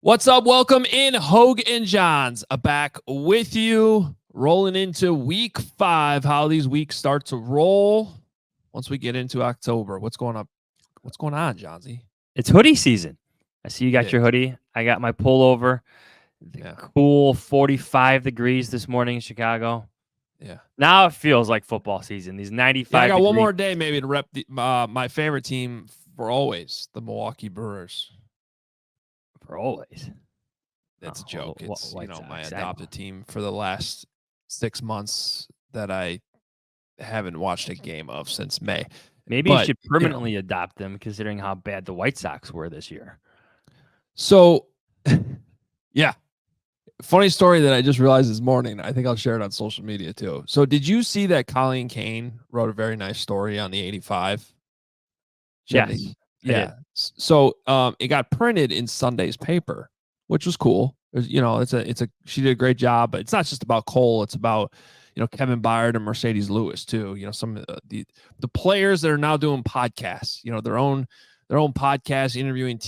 What's up? Welcome in, Hoge and Jahns. Back with you, rolling into week 5. How these weeks start to roll once we get into October. What's going on? What's going on, Johnsy? It's hoodie season. I see you got your hoodie. I got my pullover. Cool 45 degrees this morning in Chicago. Yeah. Now it feels like football season. These 95 I got one more day maybe to rep my favorite team for always, the Milwaukee Brewers. For always. That's a joke. It's my adopted team for the last 6 months that I haven't watched a game of since May. Maybe you should permanently adopt them, considering how bad the White Sox were this year. So, yeah. Funny story that I just realized this morning. I think I'll share it on social media too. So, did you see that Colleen Kane wrote a very nice story on the 85? Yes. Yeah. So, it got printed in Sunday's paper, which was cool. She did a great job, but it's not just about Cole. It's about, Kevin Byard and Mercedes Lewis too. Some of the players that are now doing podcasts, their own podcasts, interviewing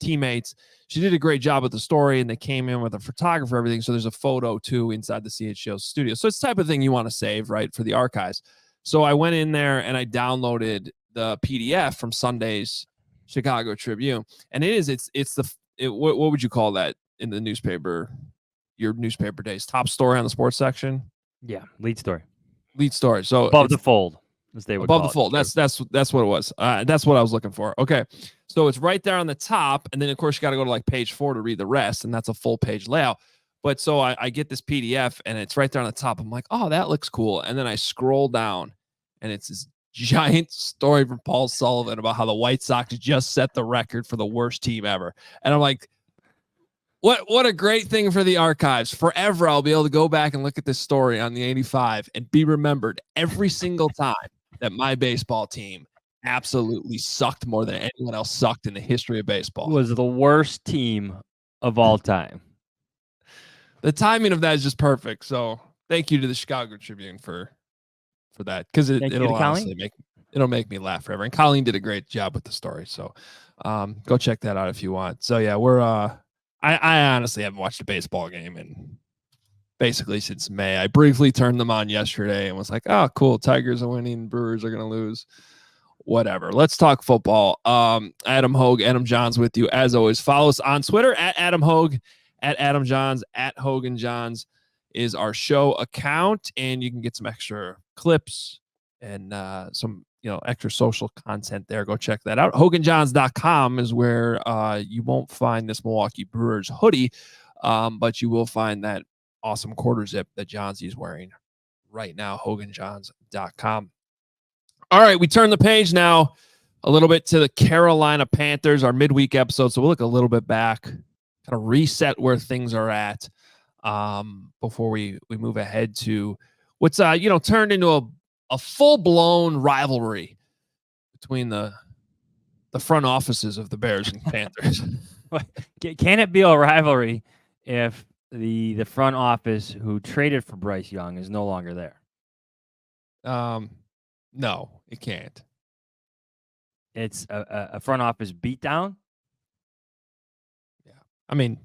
teammates. She did a great job with the story, and they came in with a photographer, everything. So there's a photo too inside the CHGO studio. So it's the type of thing you want to save, right, for the archives. So I went in there and I downloaded the PDF from Sunday's Chicago Tribune, and what would you call that in the newspaper? Your newspaper days, top story on the sports section. Yeah, lead story. So above the fold, as they would above call the fold. It. That's what it was. That's what I was looking for. Okay, so it's right there on the top, and then of course you got to go to like page 4 to read the rest, and that's a full page layout. But so I get this PDF, and it's right there on the top. I'm like, oh, that looks cool. And then I scroll down, and it's this giant story from Paul Sullivan about how the White Sox just set the record for the worst team ever. And I'm like, what a great thing for the archives. Forever, I'll be able to go back and look at this story on the 85 and be remembered every single time that my baseball team absolutely sucked more than anyone else sucked in the history of baseball. It was the worst team of all time. The timing of that is just perfect. So thank you to the Chicago Tribune for that, because it'll honestly make me laugh forever. And Colleen did a great job with the story. So go check that out if you want. So yeah, I honestly haven't watched a baseball game in basically since May. I briefly turned them on yesterday and was like, oh, cool. Tigers are winning. Brewers are going to lose. Whatever. Let's talk football. Adam Hoge, Adam Jahns with you. As always, follow us on Twitter at Adam Hoge, at Adam Jahns, at Hoge and Jahns is our show account. And you can get some extra clips and some extra social content there. Go check that out. HogeandJahns.com is where you won't find this Milwaukee Brewers hoodie, but you will find that awesome quarter zip that Johnsy is wearing right now. HogeandJahns.com. All right, we turn the page now a little bit to the Carolina Panthers, our midweek episode. So we'll look a little bit back, kind of reset where things are at before we move ahead to what's turned into a full-blown rivalry between the front offices of the Bears and Panthers. Can it be a rivalry if the front office who traded for Bryce Young is no longer there? No, it can't. It's a front office beatdown? Yeah. I mean,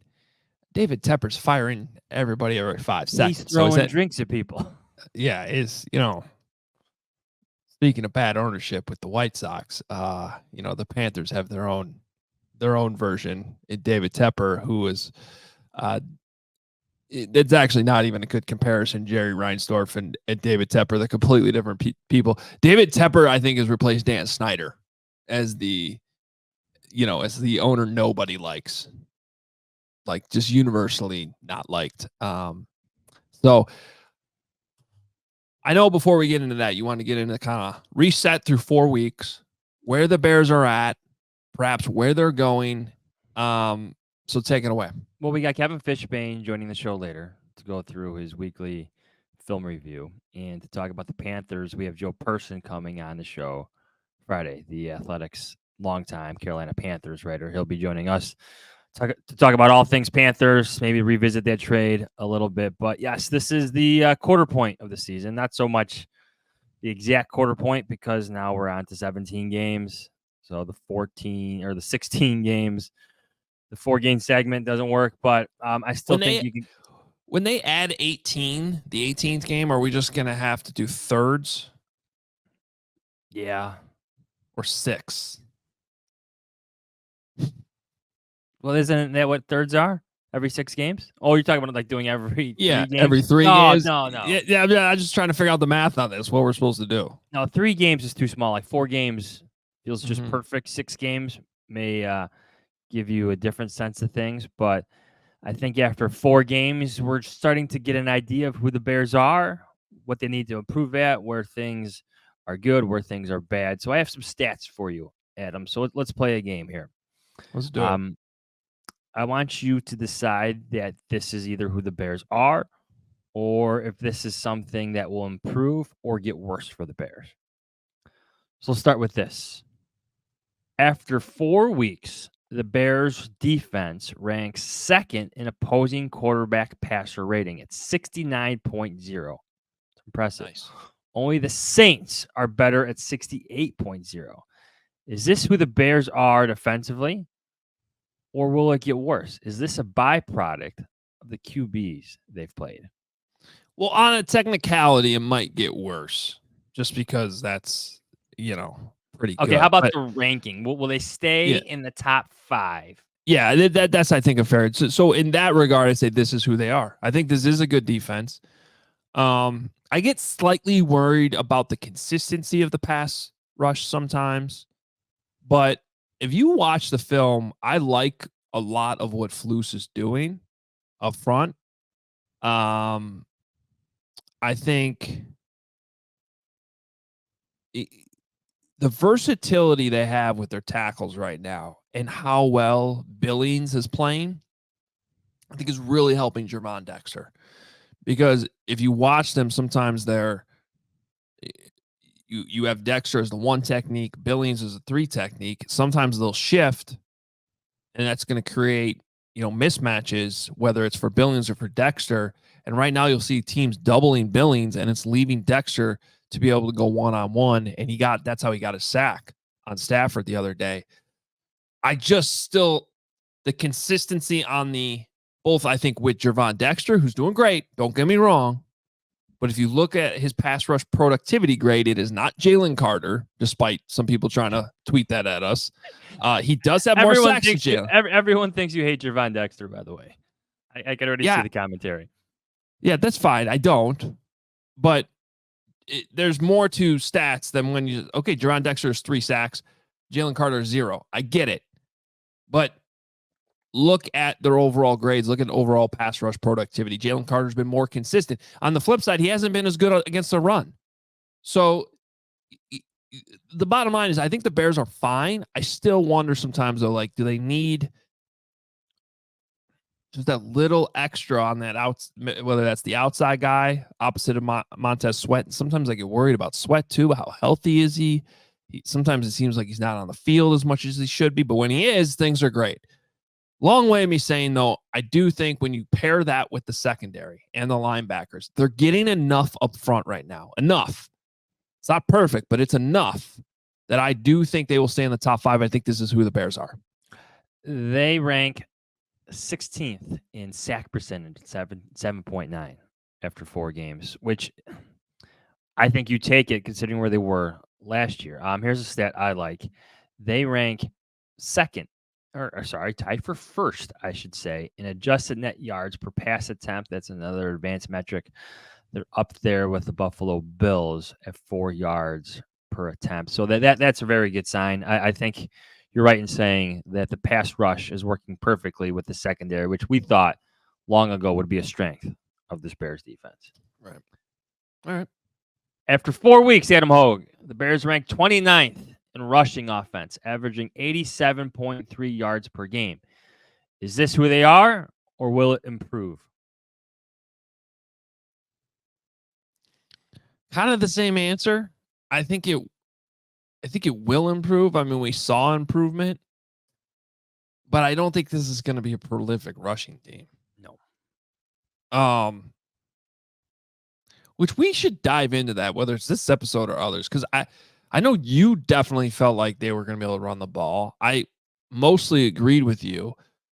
David Tepper's firing everybody every 5 seconds. He's throwing drinks at people. Yeah, speaking of bad ownership with the White Sox, the Panthers have their own version. David Tepper, who is, it's actually not even a good comparison. Jerry Reinsdorf and David Tepper, they're completely different people. David Tepper, I think, has replaced Dan Snyder as the owner nobody likes, like just universally not liked. So I know before we get into that, you want to get into kind of reset through 4 weeks, where the Bears are at, perhaps where they're going. So take it away. Well, we got Kevin Fishbain joining the show later to go through his weekly film review. And to talk about the Panthers, we have Joe Person coming on the show Friday, the Athletic's longtime Carolina Panthers writer. He'll be joining us to talk about all things Panthers, maybe revisit that trade a little bit. But yes, this is the quarter point of the season. Not so much the exact quarter point, because now we're on to 17 games. So the 16 games the 4-game segment doesn't work, but I still think you can. When they add 18, the 18th game, are we just going to have to do thirds? Yeah. Or 6? Well, isn't that what thirds are? Every 6 games? Oh, you're talking about like doing every 3 games? Every 3 games. No. Yeah, I'm just trying to figure out the math on this, what we're supposed to do. No, 3 games is too small. Like 4 games feels just perfect. 6 games may give you a different sense of things, but I think after 4 games, we're starting to get an idea of who the Bears are, what they need to improve at, where things are good, where things are bad. So I have some stats for you, Adam. So let's play a game here. Let's do it. I want you to decide that this is either who the Bears are or if this is something that will improve or get worse for the Bears. So let's start with this. After 4 weeks, the Bears defense ranks second in opposing quarterback passer rating at 69.0. It's impressive. Nice. Only the Saints are better at 68.0. Is this who the Bears are defensively? Or will it get worse? Is this a byproduct of the QBs they've played? Well, on a technicality, it might get worse just because that's, pretty good. Okay, how about the ranking? Will they stay in the top 5? Yeah, that's, I think, a fair. So in that regard, I say this is who they are. I think this is a good defense. I get slightly worried about the consistency of the pass rush sometimes, but if you watch the film, I like a lot of what Flus is doing up front. I think the versatility they have with their tackles right now and how well Billings is playing, I think is really helping Gervon Dexter. Because if you watch them, sometimes you have Dexter as the 1 technique, Billings as a 3 technique. Sometimes they'll shift, and that's going to create, mismatches, whether it's for Billings or for Dexter. And right now you'll see teams doubling Billings, and it's leaving Dexter to be able to go one-on-one. And that's how he got a sack on Stafford the other day. The consistency on both, I think, with Gervon Dexter, who's doing great, don't get me wrong. But if you look at his pass rush productivity grade, it is not Jalen Carter, despite some people trying to tweet that at us. He does have more sacks than Jalen. Everyone thinks you hate Gervon Dexter, by the way. I can already see the commentary. Yeah, that's fine. I don't. But there's more to stats than when Gervon Dexter is 3 sacks, Jalen Carter is 0. I get it. But look at their overall grades. Look at overall pass rush productivity. Jalen Carter's been more consistent. On the flip side, he hasn't been as good against the run. So the bottom line is I think the Bears are fine. I still wonder sometimes, though, do they need just that little extra on that whether that's the outside guy opposite of Montez Sweat. Sometimes I get worried about Sweat, too. How healthy is he? Sometimes it seems like he's not on the field as much as he should be. But when he is, things are great. Long way of me saying, though, I do think when you pair that with the secondary and the linebackers, they're getting enough up front right now. Enough. It's not perfect, but it's enough that I do think they will stay in the top 5. I think this is who the Bears are. They rank 16th in sack percentage, 7.9 after 4 games, which I think you take it considering where they were last year. Here's a stat I like. They rank tied for first, I should say, in adjusted net yards per pass attempt. That's another advanced metric. They're up there with the Buffalo Bills at 4 yards per attempt. So that's a very good sign. I think you're right in saying that the pass rush is working perfectly with the secondary, which we thought long ago would be a strength of this Bears defense. Right. All right. After 4 weeks, Adam Hoge, the Bears ranked 29th in rushing offense, averaging 87.3 yards per game. Is this who they are, or will it improve? Kind of the same answer. I think it will improve. I mean, we saw improvement, but I don't think this is going to be a prolific rushing team. No. Which we should dive into that, whether it's this episode or others, because I know you definitely felt like they were going to be able to run the ball. I mostly agreed with you.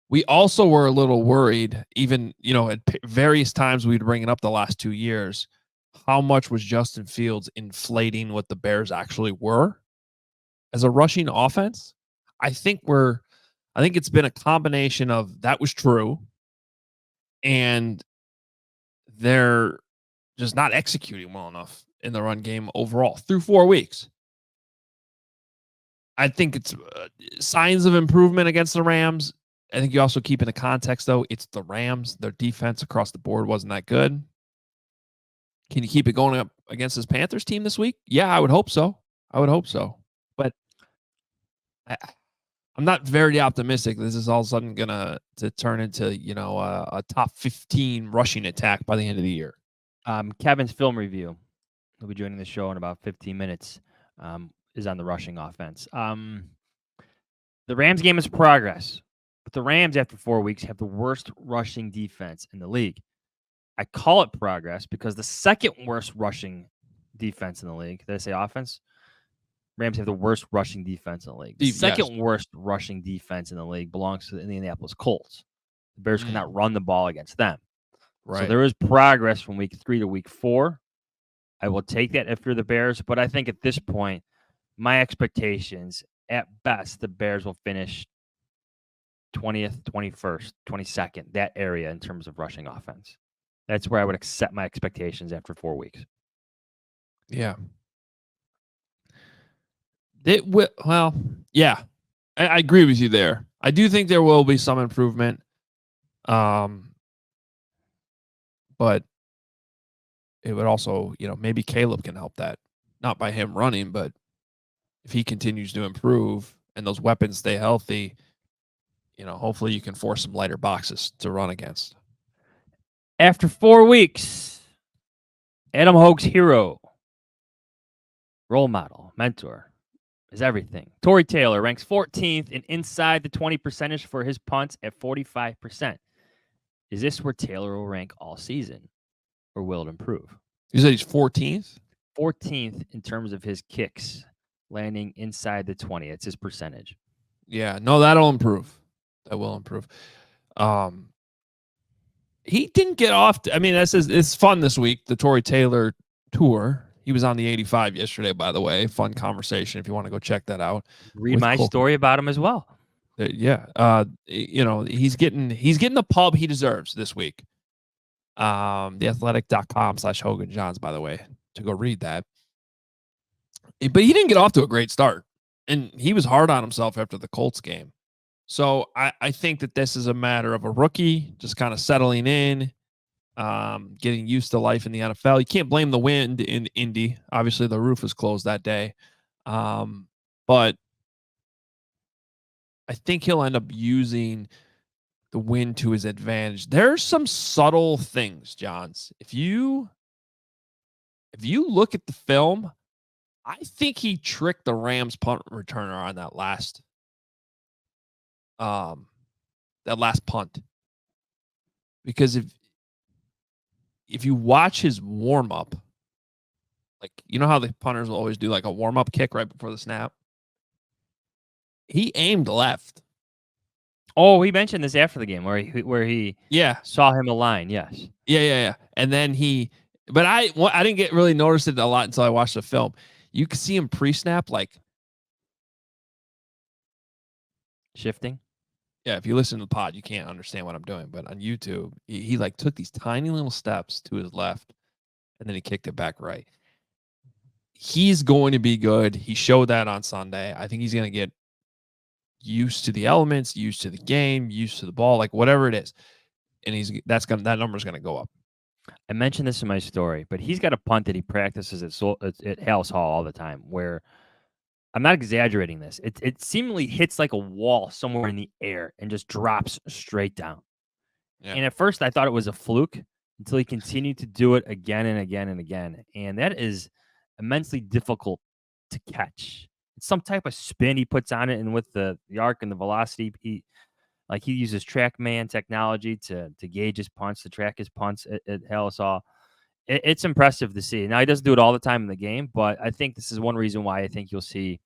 We also were a little worried, even, at various times we'd bring it up the last 2 years, how much was Justin Fields inflating what the Bears actually were as a rushing offense? I think it's been a combination of that was true, and they're just not executing well enough in the run game overall through 4 weeks. I think it's signs of improvement against the Rams. I think you also keep in the context, though, it's the Rams. Their defense across the board wasn't that good. Can you keep it going up against this Panthers team this week? Yeah, I would hope so. But I'm not very optimistic this is all of a sudden going to turn into, a top 15 rushing attack by the end of the year. Kevin's film review, he'll be joining the show in about 15 minutes, is on the rushing offense. The Rams game is progress, but the Rams, after 4 weeks, have the worst rushing defense in the league. I call it progress because the second worst rushing defense in the league, did I say offense? Rams have the worst rushing defense in the league. The second worst rushing defense in the league belongs to the Indianapolis Colts. The Bears cannot run the ball against them. Right. So there is progress from week 3 to week 4. I will take that if you're the Bears, but I think at this point, my expectations, at best, the Bears will finish 20th, 21st, 22nd, that area in terms of rushing offense. That's where I would set my expectations after 4 weeks. Yeah. Yeah. I agree with you there. I do think there will be some improvement. But it would also, maybe Caleb can help that. Not by him running, but if he continues to improve and those weapons stay healthy, hopefully you can force some lighter boxes to run against. After 4 weeks, Adam Hoge's hero, role model, mentor, is everything. Tory Taylor ranks 14th and inside the 20 percentage for his punts at 45%. Is this where Taylor will rank all season, or will it improve? You said he's 14th? 14th in terms of his kicks, landing inside the 20. It's his percentage. Yeah, no, that'll improve. That will improve. He didn't get off. It's fun this week, the Tory Taylor tour. He was on the 85 yesterday, by the way. Fun conversation if you want to go check that out. Read my story about him as well. Yeah. He's getting the pub he deserves this week. Theathletic.com/Hoge and Jahns, by the way, to go read that. But he didn't get off to a great start. And he was hard on himself after the Colts game. So I think that this is a matter of a rookie just kind of settling in, getting used to life in the NFL. You can't blame the wind in Indy. Obviously, the roof was closed that day. But I think he'll end up using the wind to his advantage. There's some subtle things, Johns. If you look at the film, I think he tricked the Rams punt returner on that last punt. Because if you watch his warm up, like, you know how the punters will always do like a warm up kick right before the snap? He aimed left. Oh, he mentioned this after the game where he saw him align. Yes. Yeah. And then but I didn't really notice it a lot until I watched the film. You could see him pre-snap, like shifting. Yeah, if you listen to the pod, you can't understand what I'm doing. But on YouTube, he like took these tiny little steps to his left, and then he kicked it back right. He's going to be good. He showed that on Sunday. I think he's going to get used to the elements, used to the game, used to the ball, like whatever it is. And that number's going to go up. I mentioned this in my story, but he's got a punt that he practices at Hallis Hall all the time, where I'm not exaggerating this. It seemingly hits like a wall somewhere in the air and just drops straight down. Yeah. And at first I thought it was a fluke until he continued to do it again and again and again. And that is immensely difficult to catch. It's some type of spin he puts on it, and with the arc and the velocity, he uses TrackMan technology to gauge his punts, to track his punts at Hallis Hall. It's impressive to see. Now, he doesn't do it all the time in the game, but I think this is one reason why I think you'll see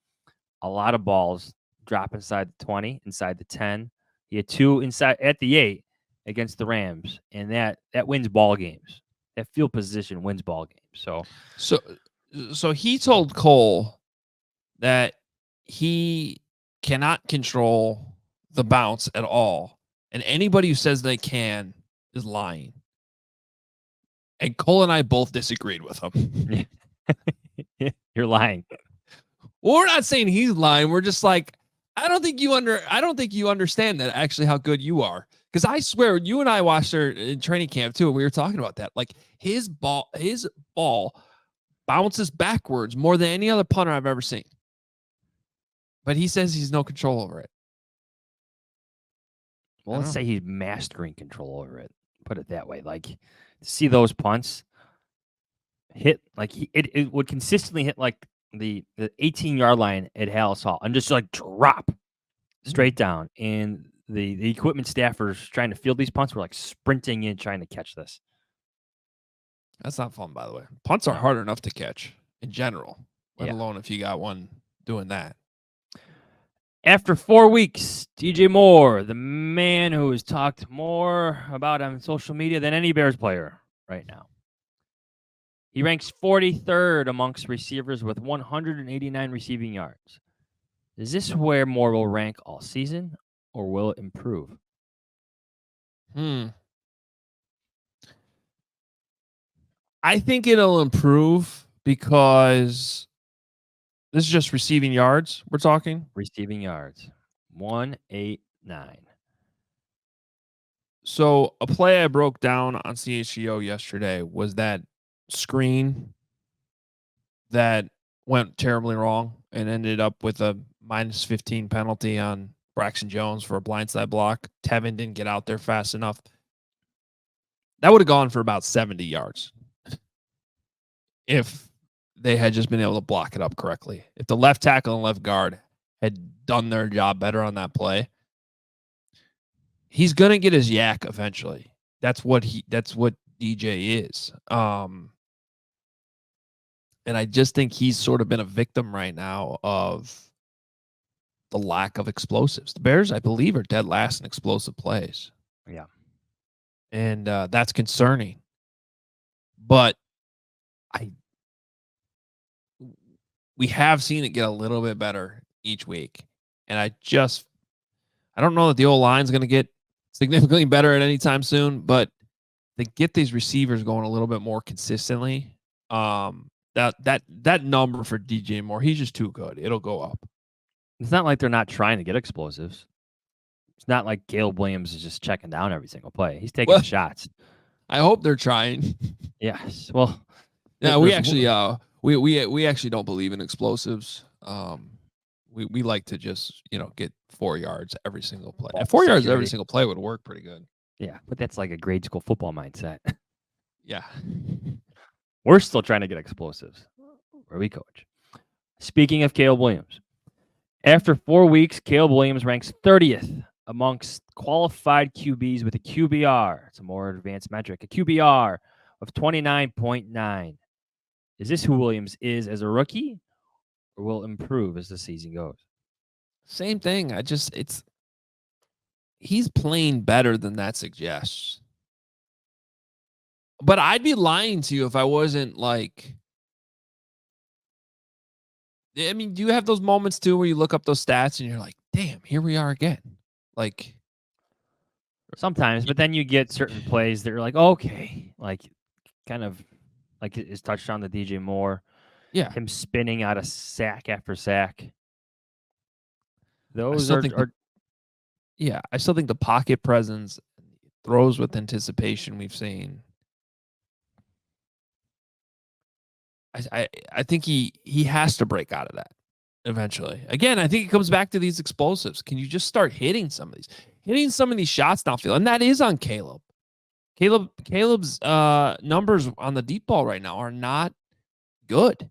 a lot of balls drop inside the 20, inside the 10, He had 2 inside at the 8 against the Rams, and that wins ball games. That field position wins ball games. So he told Cole that he cannot control the bounce at all, and anybody who says they can is lying. And Cole and I both disagreed with him. You're lying. Well, we're not saying he's lying. We're just like, I don't think you understand that actually how good you are. Because I swear, you and I watched her in training camp too, and we were talking about that. Like his ball bounces backwards more than any other punter I've ever seen. But he says he's no control over it. Well, let's say he's mastering control over it. Put it that way. Like, to see those punts hit, like it would consistently hit like the 18-yard line at Hallis Hall and just like drop straight down. And the equipment staffers trying to field these punts were like sprinting in trying to catch this. That's not fun, by the way. Punts are hard enough to catch in general, let alone if you got one doing that. After 4 weeks, DJ Moore, the man who has talked more about on social media than any Bears player right now. He ranks 43rd amongst receivers with 189 receiving yards. Is this where Moore will rank all season, or will it improve? I think it'll improve because this is just receiving yards we're talking. Receiving yards. 189. So a play I broke down on CHGO yesterday was that screen that went terribly wrong and ended up with a -15 penalty on Braxton Jones for a blindside block. Tevin didn't get out there fast enough. That would have gone for about 70 yards if they had just been able to block it up correctly. If the left tackle and left guard had done their job better on that play, he's going to get his yak eventually. That's what DJ is. And I just think he's sort of been a victim right now of the lack of explosives. The Bears, I believe, are dead last in explosive plays. Yeah. And that's concerning. But we have seen it get a little bit better each week. And I don't know that the old line's going to get significantly better at any time soon, but they get these receivers going a little bit more consistently. That number for DJ Moore, he's just too good. It'll go up. It's not like they're not trying to get explosives. It's not like Caleb Williams is just checking down every single play. He's taking shots. I hope they're trying. Yes. Well, yeah, we actually we actually don't believe in explosives. We like to just, get 4 yards every single play. And 4 yards every single play would work pretty good. Yeah, but that's like a grade school football mindset. Yeah. We're still trying to get explosives where we coach. Speaking of Caleb Williams, after 4 weeks, Caleb Williams ranks 30th amongst qualified QBs with a QBR. It's a more advanced metric. A QBR of 29.9. Is this who Williams is as a rookie, or will improve as the season goes? Same thing. He's playing better than that suggests. But I'd be lying to you if I wasn't like, I mean, do you have those moments too where you look up those stats and you're like, damn, here we are again? Like, sometimes, but then you get certain plays that are like, okay, like kind of like his touchdown to DJ Moore. Yeah. Him spinning out of sack after sack. Those are I still think the pocket presence, throws with anticipation we've seen. I think he has to break out of that eventually. Again, I think it comes back to these explosives. Can you just start hitting some of these shots downfield? And that is on Caleb. Caleb's numbers on the deep ball right now are not good.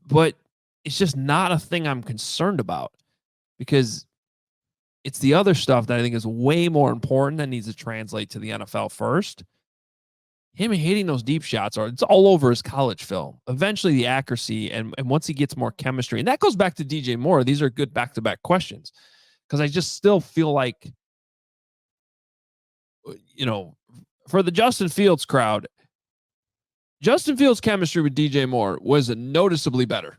But it's just not a thing I'm concerned about, because it's the other stuff that I think is way more important that needs to translate to the NFL first. Him hitting those deep shots it's all over his college film. Eventually the accuracy and once he gets more chemistry, and that goes back to DJ Moore. These are good back-to-back questions. because I just still feel like, for the Justin Fields crowd, Justin Fields' chemistry with DJ Moore was noticeably better.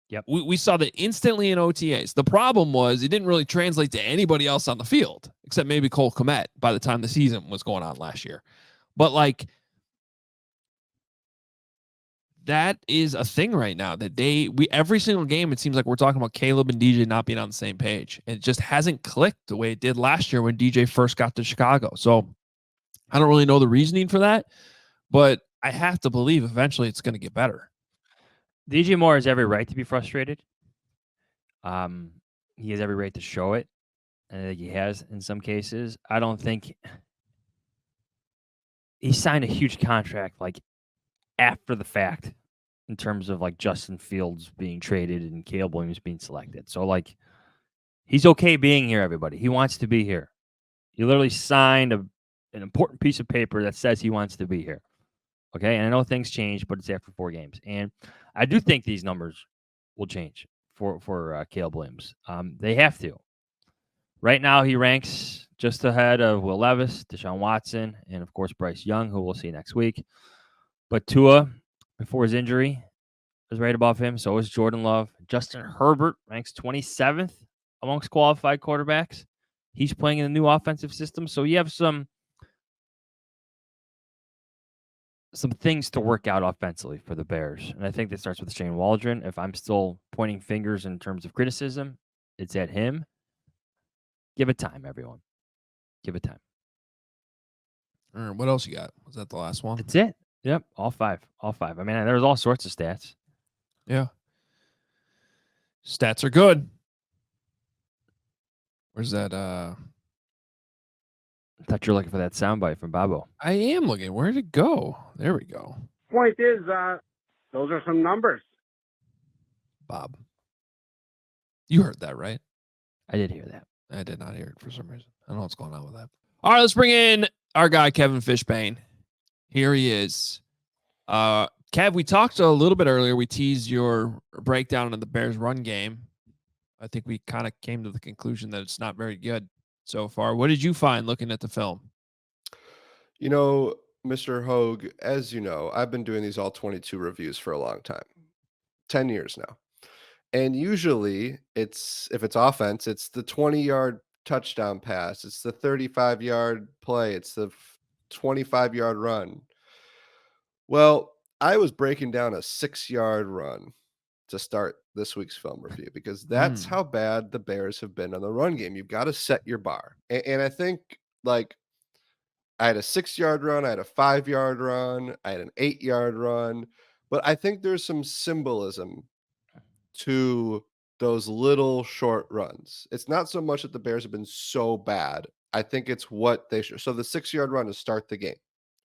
Yep. We saw that instantly in OTAs. The problem was it didn't really translate to anybody else on the field, except maybe Cole Kmet by the time the season was going on last year. But like, that is a thing right now that every single game, it seems like we're talking about Caleb and DJ not being on the same page. And it just hasn't clicked the way it did last year when DJ first got to Chicago. So I don't really know the reasoning for that, but I have to believe eventually it's going to get better. DJ Moore has every right to be frustrated. He has every right to show it. And I think he has in some cases. I don't think he signed a huge contract like after the fact in terms of like Justin Fields being traded and Caleb Williams being selected. So like he's okay being here, everybody. He wants to be here. He literally signed an important piece of paper that says he wants to be here. Okay. And I know things change, but it's after 4 games. And I do think these numbers will change for Caleb Williams. They have to. Right now, he ranks just ahead of Will Levis, Deshaun Watson, and of course Bryce Young, who we'll see next week. But Tua, before his injury, was right above him. So is Jordan Love. Justin Herbert ranks 27th amongst qualified quarterbacks. He's playing in a new offensive system, so you have some things to work out offensively for the Bears. And I think that starts with Shane Waldron. If I'm still pointing fingers in terms of criticism, it's at him. Give it time, everyone. Give it time. All right, what else you got? Was that the last one? That's it. Yep, all five. I mean, there's all sorts of stats. Yeah. Stats are good. Where's that? I thought you were looking for that soundbite from Bobo. I am looking. Where'd it go? There we go. Point is, those are some numbers. Bob. You heard that, right? I did hear that. I did not hear it for some reason. I don't know what's going on with that. All right, let's bring in our guy, Kevin Fishbain. Here he is. Kev, we talked a little bit earlier. We teased your breakdown of the Bears run game. I think we kind of came to the conclusion that it's not very good so far. What did you find looking at the film? You know, Mr. Hoge, as you know, I've been doing these all 22 reviews for a long time, 10 years now. And usually if it's offense, it's the 20-yard touchdown pass. It's the 35-yard play. It's the 25-yard run. Well, I was breaking down a 6-yard run to start this week's film review because that's how bad the Bears have been on the run game. You've got to set your bar. And I think, like, I had a 6-yard run, I had a 5-yard run, I had an 8-yard run, but I think there's some symbolism to those little short runs. It's not so much that the Bears have been so bad. I think it's what they should. So the 6-yard run is start the game,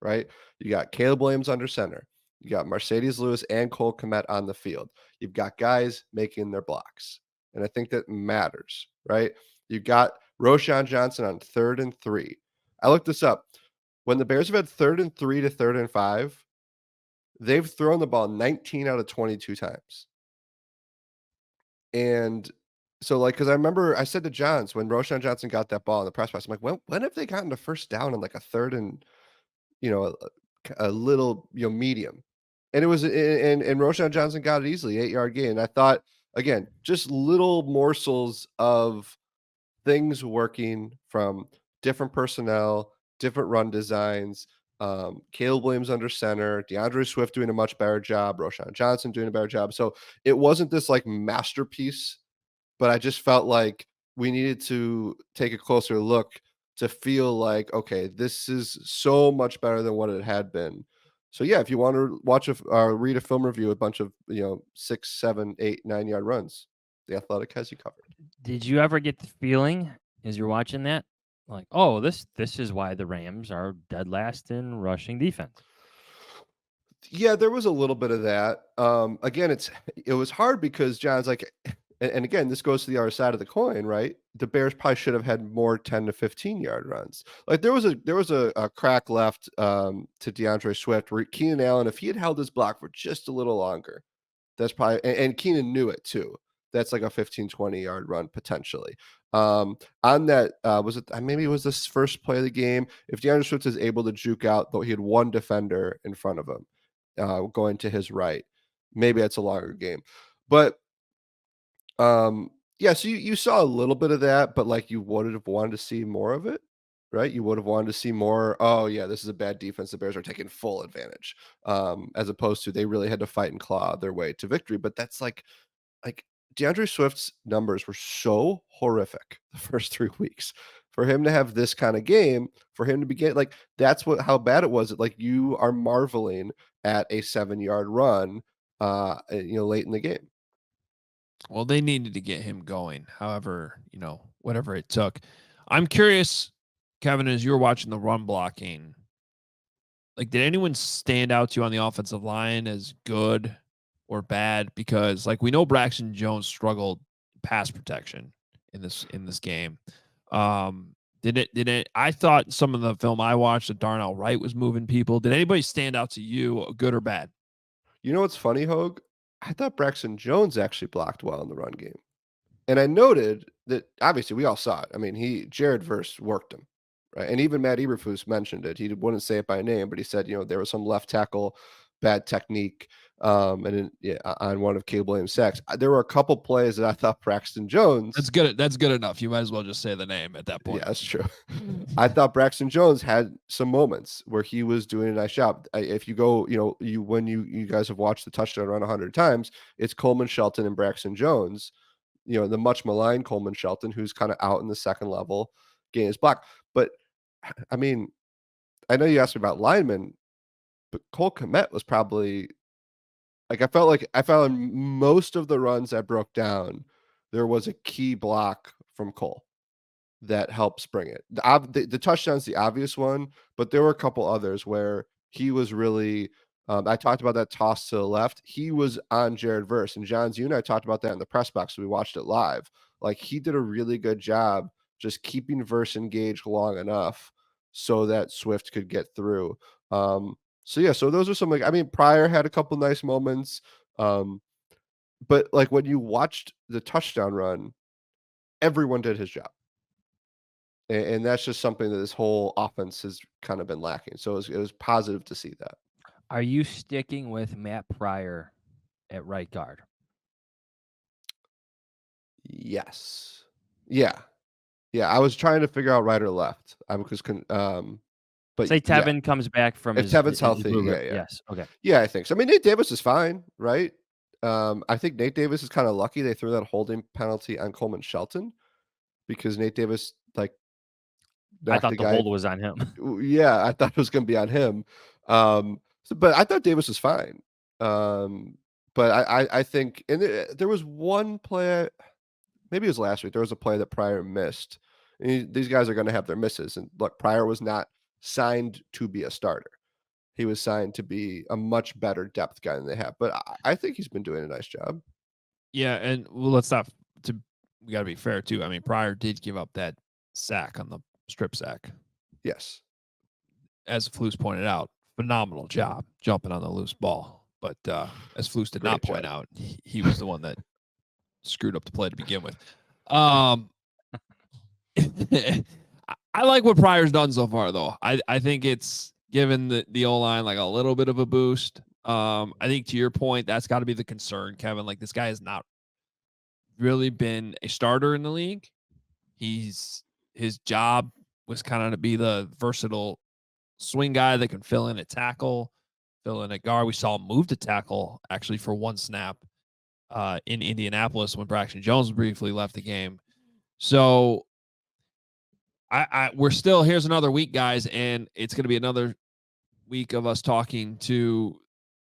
right? You got Caleb Williams under center. You got Mercedes Lewis and Cole Kmet on the field. You've got guys making their blocks. And I think that matters, right? You've got Roshan Johnson on 3rd and 3. I looked this up. When the Bears have had 3rd and 3 to 3rd and 5, they've thrown the ball 19 out of 22 times. And so, like, because I remember I said to Johns when Roshan Johnson got that ball in the press box, I'm like, when have they gotten a first down on like a 3rd and, a little, medium? And it was, and Roshan Johnson got it easily, 8-yard gain. I thought, again, just little morsels of things working from different personnel, different run designs. Caleb Williams under center, DeAndre Swift doing a much better job, Roshan Johnson doing a better job. So it wasn't this like masterpiece, but I just felt like we needed to take a closer look to feel like, okay, this is so much better than what it had been. So yeah, if you want to watch read a film review, a bunch of 6, 7, 8, 9-yard runs, The Athletic has you covered. Did you ever get the feeling as you're watching that, like, oh, this is why the Rams are dead last in rushing defense? Yeah, there was a little bit of that. Again, it was hard because John's like, and again, this goes to the other side of the coin, right? The Bears probably should have had more 10 to 15-yard runs. Like there was a crack left to DeAndre Swift where Keenan Allen, if he had held his block for just a little longer, that's probably, and Keenan knew it too. that's like a 15, 20-yard run potentially. On that, maybe it was this first play of the game. If DeAndre Swift is able to juke out, though he had one defender in front of him going to his right, maybe that's a longer game. But yeah, so you saw a little bit of that, but like you would have wanted to see more of it, right? You would have wanted to see more. Oh yeah, this is a bad defense. The Bears are taking full advantage, as opposed to they really had to fight and claw their way to victory. But that's like DeAndre Swift's numbers were so horrific the first 3 weeks. For him to have this kind of game, for him to begin like that's how bad it was. Like you are marveling at a 7-yard run, late in the game. Well, they needed to get him going. However, whatever it took. I'm curious, Kevin, as you were watching the run blocking, like, did anyone stand out to you on the offensive line as good or bad? Because, like, we know Braxton Jones struggled pass protection in this game. Did it? I thought some of the film I watched that Darnell Wright was moving people. Did anybody stand out to you, good or bad? You know what's funny, Hogue? I thought Braxton Jones actually blocked well in the run game. And I noted that obviously we all saw it. I mean, Jared Verse worked him, right? And even Matt Eberflus mentioned it. He wouldn't say it by name, but he said, there was some left tackle bad technique on one of Caleb Williams' sacks. There were a couple plays that I thought Braxton Jones. That's good enough. You might as well just say the name at that point. Yeah, that's true. I thought Braxton Jones had some moments where he was doing a nice job. If you go, when you guys have watched the touchdown run 100 times, it's Coleman Shelton and Braxton Jones. The much maligned Coleman Shelton, who's kind of out in the second level, getting his block. But I mean, I know you asked me about linemen, but Cole Kmet was probably like I found most of the runs that broke down, there was a key block from Cole that helps bring it. The touchdown's the obvious one, but there were a couple others where he was really. I talked about that toss to the left. He was on Jared Verse, and Jahns, you and I talked about that in the press box. So we watched it live. Like he did a really good job just keeping Verse engaged long enough so that Swift could get through. So those are some Pryor had a couple nice moments. But like when you watched the touchdown run, everyone did his job. And that's just something that this whole offense has kind of been lacking. So it was positive to see that. Are you sticking with Matt Pryor at right guard? Yes. Yeah. I was trying to figure out right or left. But say Tevin comes back from if Tevin's healthy. Yeah. Yes. Okay. Yeah, I think so. I mean, Nate Davis is fine, right? I think Nate Davis is kind of lucky they threw that holding penalty on Coleman Shelton because Nate Davis I thought the hold was on him. Yeah, I thought it was going to be on him. But I thought Davis was fine. But I think, and there was one play, maybe it was last week. There was a play that Pryor missed. And these guys are going to have their misses. And look, Pryor was not signed to be a starter. He was signed to be a much better depth guy than they have. But I think he's been doing a nice job. Yeah, and we got to be fair too. I mean, Pryor did give up that sack on the strip sack. Yes. As Flus pointed out, phenomenal job jumping on the loose ball. But as Flus did not point out, he was the one that screwed up the play to begin with. I like what Pryor's done so far, though. I think it's given the O-line like a little bit of a boost. I think to your point, that's got to be the concern, Kevin. Like this guy has not really been a starter in the league. His job was kind of to be the versatile swing guy that can fill in at tackle, fill in at guard. We saw him move to tackle actually for one snap in Indianapolis when Braxton Jones briefly left the game. So we're still, here's another week, guys, and it's going to be another week of us talking to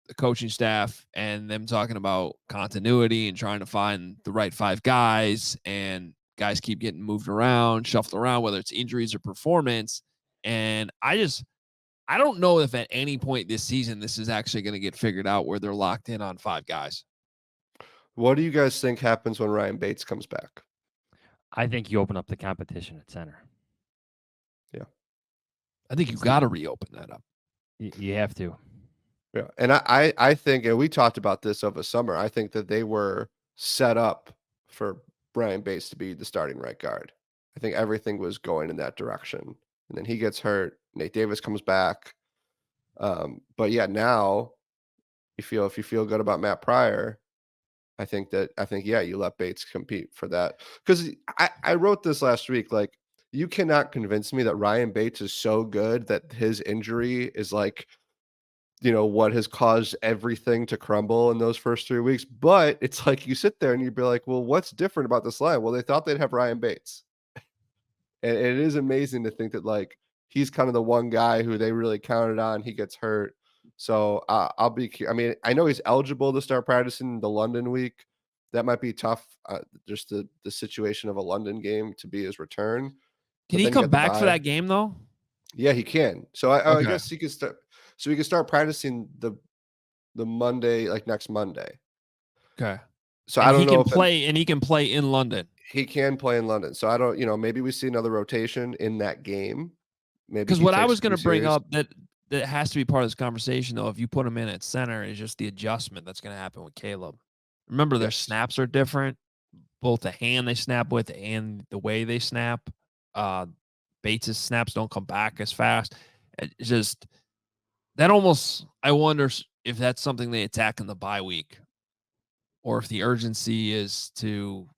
the coaching staff and them talking about continuity and trying to find the right 5 guys, and guys keep getting moved around, shuffled around, whether it's injuries or performance. And I don't know if at any point this season this is actually going to get figured out where they're locked in on 5 guys. What do you guys think happens when Ryan Bates comes back? I think you open up the competition at center. Yeah. I think you got to reopen that up. You have to. Yeah. And I think, and we talked about this over summer, I think that they were set up for Ryan Bates to be the starting right guard. I think everything was going in that direction. And then he gets hurt. Nate Davis comes back. But yeah, now if you feel good about Matt Pryor, I think you let Bates compete for that. Because I wrote this last week, like, you cannot convince me that Ryan Bates is so good that his injury is like, what has caused everything to crumble in those first 3 weeks. But it's like you sit there and you'd be like, well, what's different about this line? Well, they thought they'd have Ryan Bates. And it is amazing to think that, like, he's kind of the one guy who they really counted on. He gets hurt. So I mean, I know he's eligible to start practicing the London week. That might be tough. Just the situation of a London game to be his return. Can he come back for that game though? Yeah, he can. So I guess he could start. So he can start practicing the Monday, like next Monday. Okay. So I don't know if he can play in London. He can play in London. So I don't, maybe we see another rotation in that game. Maybe because what I was going to bring up that has to be part of this conversation though, if you put him in at center, is just the adjustment that's going to happen with Caleb. Remember, their snaps are different, both the hand they snap with and the way they snap. Bates' snaps don't come back as fast. It's just that almost, I wonder if that's something they attack in the bye week, or if the urgency is to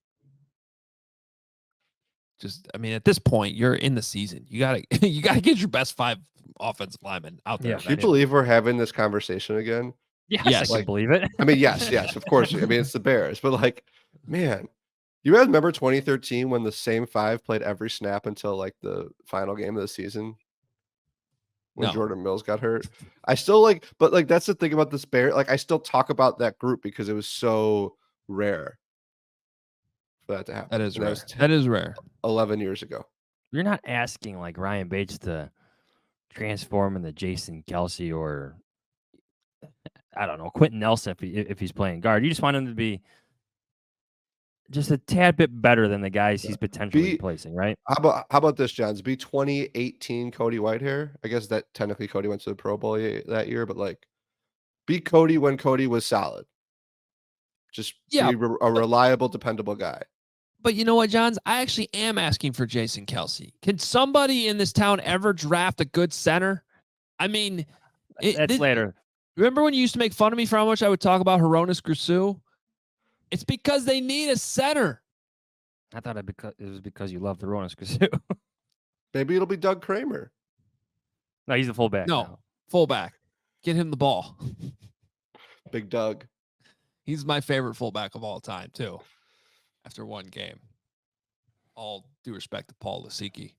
just, I mean, at this point, you're in the season. You gotta get your best 5 offensive linemen out there. Yeah. Do you believe we're having this conversation again? Yes, I can believe it. I mean, yes, of course. I mean, it's the Bears, but like, man, you guys remember 2013 when the same 5 played every snap until like the final game of the season? When Jordan Mills got hurt. I still but like that's the thing about this Bear. Like I still talk about that group because it was so rare for that to happen. That is rare. That is rare. 11 years ago. You're not asking like Ryan Bates to transform into Jason Kelsey or I don't know, Quentin Nelson if he's playing guard. You just want him to be just a tad bit better than the guys he's potentially replacing, right? How about this, Johns? Be 2018 Cody Whitehair. I guess that technically Cody went to the Pro Bowl that year, but like be Cody when Cody was solid. Just be a reliable, dependable guy. But you know what, Johns? I actually am asking for Jason Kelsey. Can somebody in this town ever draft a good center? I mean, that's later. Remember when you used to make fun of me for how much I would talk about Hronis Grisou? It's because they need a center. I thought it was because you love the Hronis Grisou. Maybe it'll be Doug Kramer. No, he's the fullback. No, fullback. Get him the ball. Big Doug. He's my favorite fullback of all time, too. After one game. All due respect to Paul Lasicki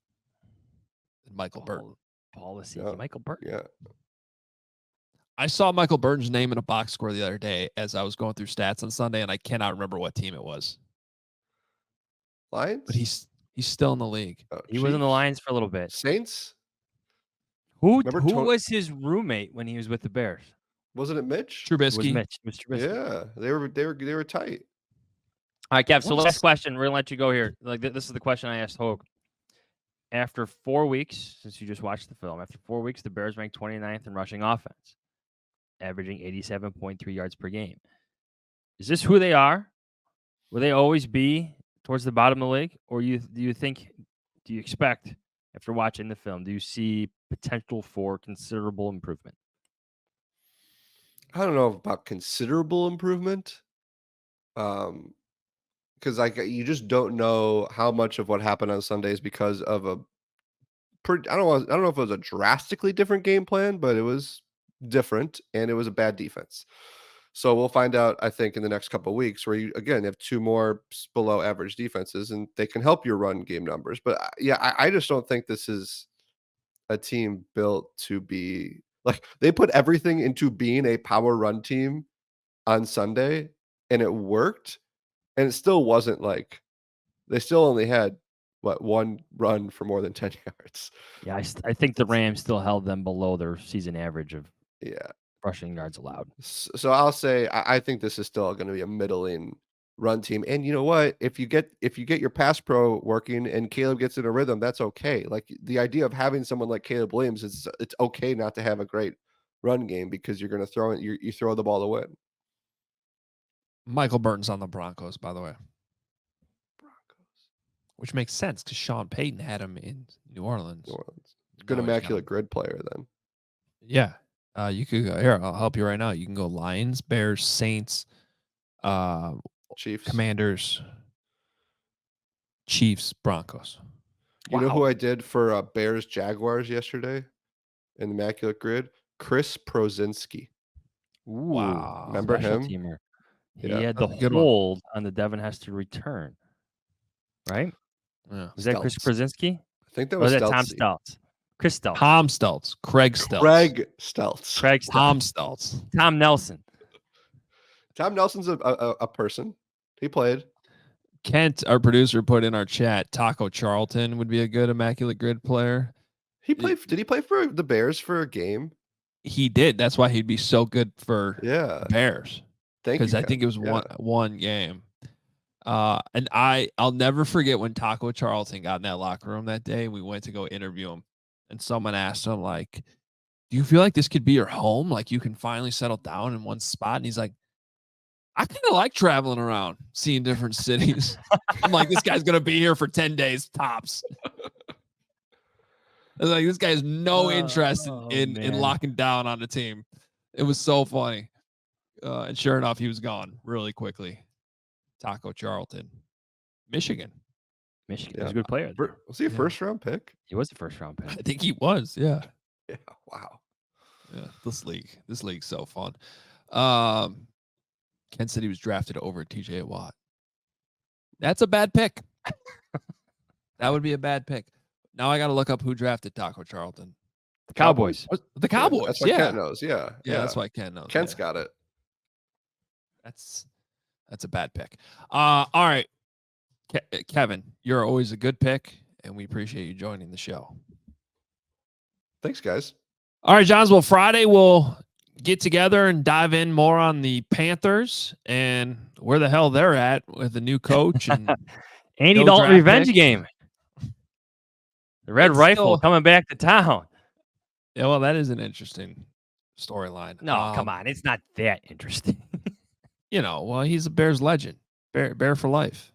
and Michael Burton. Paul Lasicki, Michael Burton. Yeah. I saw Michael Burton's name in a box score the other day as I was going through stats on Sunday, and I cannot remember what team it was. Lions? But he's still in the league. He was in the Lions for a little bit. Saints? Who was his roommate when he was with the Bears? Wasn't it Mitch? Trubisky. It was Mitch Trubisky. Yeah, they were tight. All right, Kev. So last question. We're gonna let you go here. Like this is the question I asked Hoge. After 4 weeks, since you just watched the film, after 4 weeks, the Bears ranked 29th in rushing offense, averaging 87.3 yards per game. Is this who they are? Will they always be towards the bottom of the league, or do you expect after watching the film, do you see potential for considerable improvement? I don't know about considerable improvement. Because you just don't know how much of what happened on Sunday is because of I don't know if it was a drastically different game plan, but it was different and it was a bad defense. So we'll find out, I think, in the next couple of weeks where you again have 2 more below average defenses and they can help your run game numbers. But I just don't think this is a team built to be like they put everything into being a power run team on Sunday and it worked. And it still wasn't like they still only had 1 run for more than 10 yards. Yeah, I think the Rams still held them below their season average of rushing yards allowed. So I'll say I think this is still going to be a middling run team. And you know what? If you get your pass pro working and Caleb gets in a rhythm, that's okay. Like the idea of having someone like Caleb Williams is it's okay not to have a great run game because you're going to throw it. You throw the ball to win. Michael Burton's on the Broncos, by the way. which makes sense because Sean Payton had him in New Orleans. Good Immaculate Grid player then. Yeah. You could go here. I'll help you right now. You can go Lions, Bears, Saints, Chiefs, Commanders, Chiefs, Broncos. You know who I did for Bears Jaguars yesterday in the Immaculate Grid? Chris Prozinski. Ooh, wow. Remember him? Teamer. He Yeah, had the hold on the Devin Hester return. Right? Yeah. Was that Chris Krasinski? I think that was Tom Stutz. Chris Stutz. Tom Stutz. Craig Stutz. Craig Stutz. Craig Stutz. Tom Stutz. Tom Nelson. Tom Nelson's a person. He played. Kent, our producer, put in our chat, Taco Charlton would be a good Immaculate Grid player. He played. Did he play for the Bears for a game? He did. That's why he'd be so good for the Bears. Because I think it was one game. And I'll never forget when Taco Charlton got in that locker room that day. We went to go interview him, and someone asked him, like, do you feel like this could be your home? Like you can finally settle down in one spot? And he's like, I kind of like traveling around, seeing different cities. I'm like, this guy's going to be here for 10 days tops. I was like, this guy has no interest in locking down on the team. It was so funny. And sure enough, he was gone really quickly. Taco Charlton, Michigan. He was a good player. Was he a first-round pick? He was a first-round pick. I think he was, yeah. Yeah, wow. Yeah, this league's so fun. Ken said he was drafted over TJ Watt. That's a bad pick. That would be a bad pick. Now I got to look up who drafted Taco Charlton. The Cowboys. The Cowboys. That's why Kent knows. Yeah, that's why Ken knows. Kent's got it. That's a bad pick. All right, Kevin, you're always a good pick, and we appreciate you joining the show. Thanks, guys. All right, Johns. Well, Friday we'll get together and dive in more on the Panthers and where the hell they're at with the new coach and Andy Dalton revenge game. The Red Rifle coming back to town. Yeah, well, that is an interesting storyline. No, come on. It's not that interesting. Well, he's a Bears legend. Bear for life.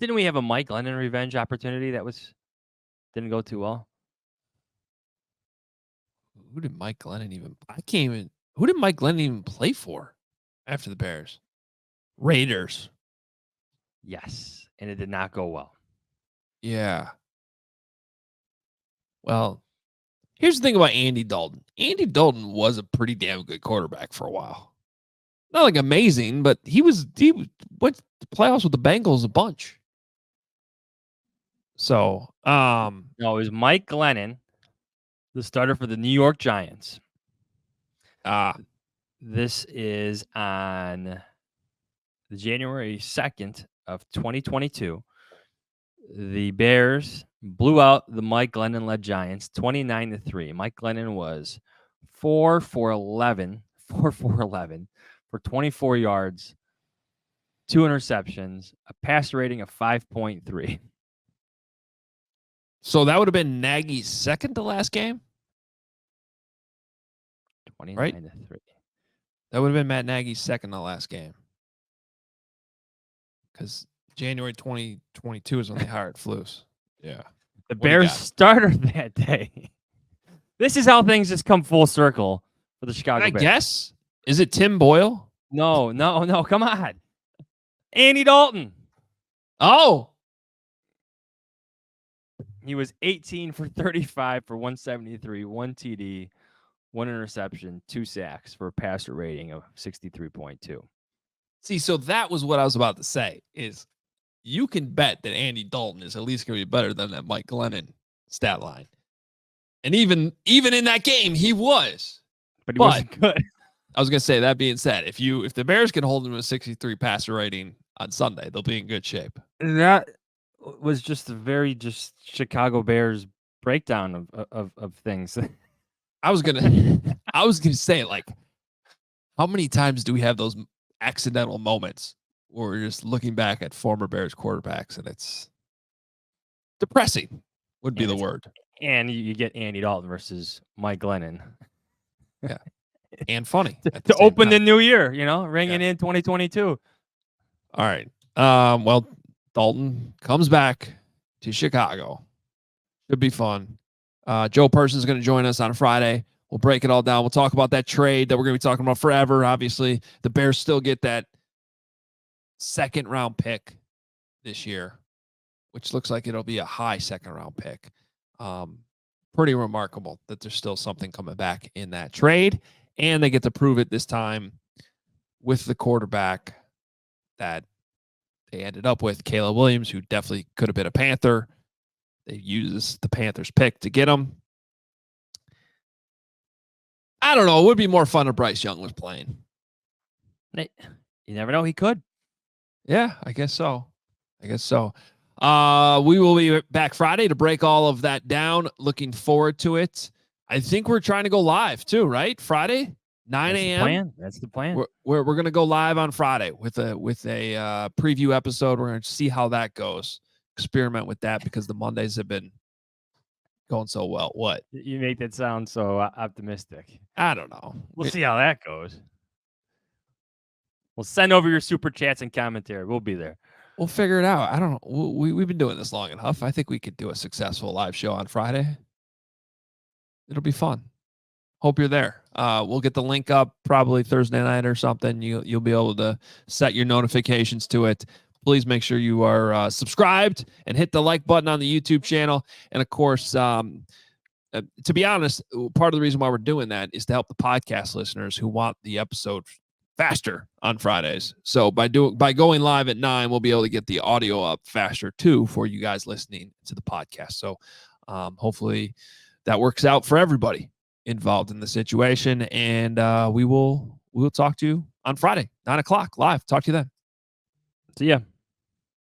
Didn't we have a Mike Glennon revenge opportunity that didn't go too well? Who did Mike Glennon who did Mike Glennon even play for after the Bears? Raiders. Yes, and it did not go well. Yeah. Well, here's the thing about Andy Dalton. Andy Dalton was a pretty damn good quarterback for a while. Not like amazing, but he went to the playoffs with the Bengals a bunch. So, no, it was Mike Glennon, the starter for the New York Giants. This is on the January 2nd of 2022. The Bears blew out the Mike Glennon-led Giants 29-3. Mike Glennon was 4 for 11 for 24 yards, 2 interceptions, a passer rating of 5.3. So that would have been Nagy's second to last game? 29-3. Right? That would have been Matt Nagy's second to last game. Because January 2022 is when they hired Flus. Yeah. The Bears starter that day. This is how things just come full circle for the Chicago Bears. I guess. Is it Tim Boyle? No. Come on. Andy Dalton. Oh. He was 18 for 35 for 173, 1 TD, 1 interception, 2 sacks for a passer rating of 63.2. See, so that was what I was about to say, is you can bet that Andy Dalton is at least going to be better than that Mike Glennon stat line. And even in that game, he was. But he wasn't good. I was going to say, that being said, if the Bears can hold him to a 63 passer rating on Sunday, they'll be in good shape. That was just a very Chicago Bears breakdown of things. I was gonna say, like, how many times do we have those accidental moments where we're just looking back at former Bears quarterbacks and it's depressing would be the word. And you get Andy Dalton versus Mike Glennon. Yeah. And funny. to open the new year, ringing in 2022. All right. Well, Dalton comes back to Chicago. Should be fun. Joe Person's going to join us on a Friday. We'll break it all down. We'll talk about that trade that we're going to be talking about forever. Obviously, the Bears still get that second-round pick this year, which looks like it'll be a high second-round pick. Pretty remarkable that there's still something coming back in that trade, and they get to prove it this time with the quarterback that they ended up with, Caleb Williams, who definitely could have been a Panther. They used the Panthers pick to get him. I don't know. It would be more fun if Bryce Young was playing. You never know. He could. Yeah, I guess so. We will be back Friday to break all of that down. Looking forward to it. I think we're trying to go live too, right? Friday, 9 a.m. That's the plan. We're going to go live on Friday with a preview episode. We're going to see how that goes. Experiment with that because the Mondays have been going so well. What? You make that sound so optimistic. I don't know. We'll see how that goes. We'll send over your super chats and commentary. We'll be there. We'll figure it out. I don't know. We've been doing this long enough. I think we could do a successful live show on Friday. It'll be fun. Hope you're there. We'll get the link up probably Thursday night or something. You'll be able to set your notifications to it. Please make sure you are subscribed and hit the like button on the YouTube channel. And of course, to be honest, part of the reason why we're doing that is to help the podcast listeners who want the episode faster on Fridays. So by going live at 9, we'll be able to get the audio up faster too for you guys listening to the podcast. So hopefully that works out for everybody involved in the situation. And we will talk to you on Friday, 9 o'clock live. Talk to you then. See ya.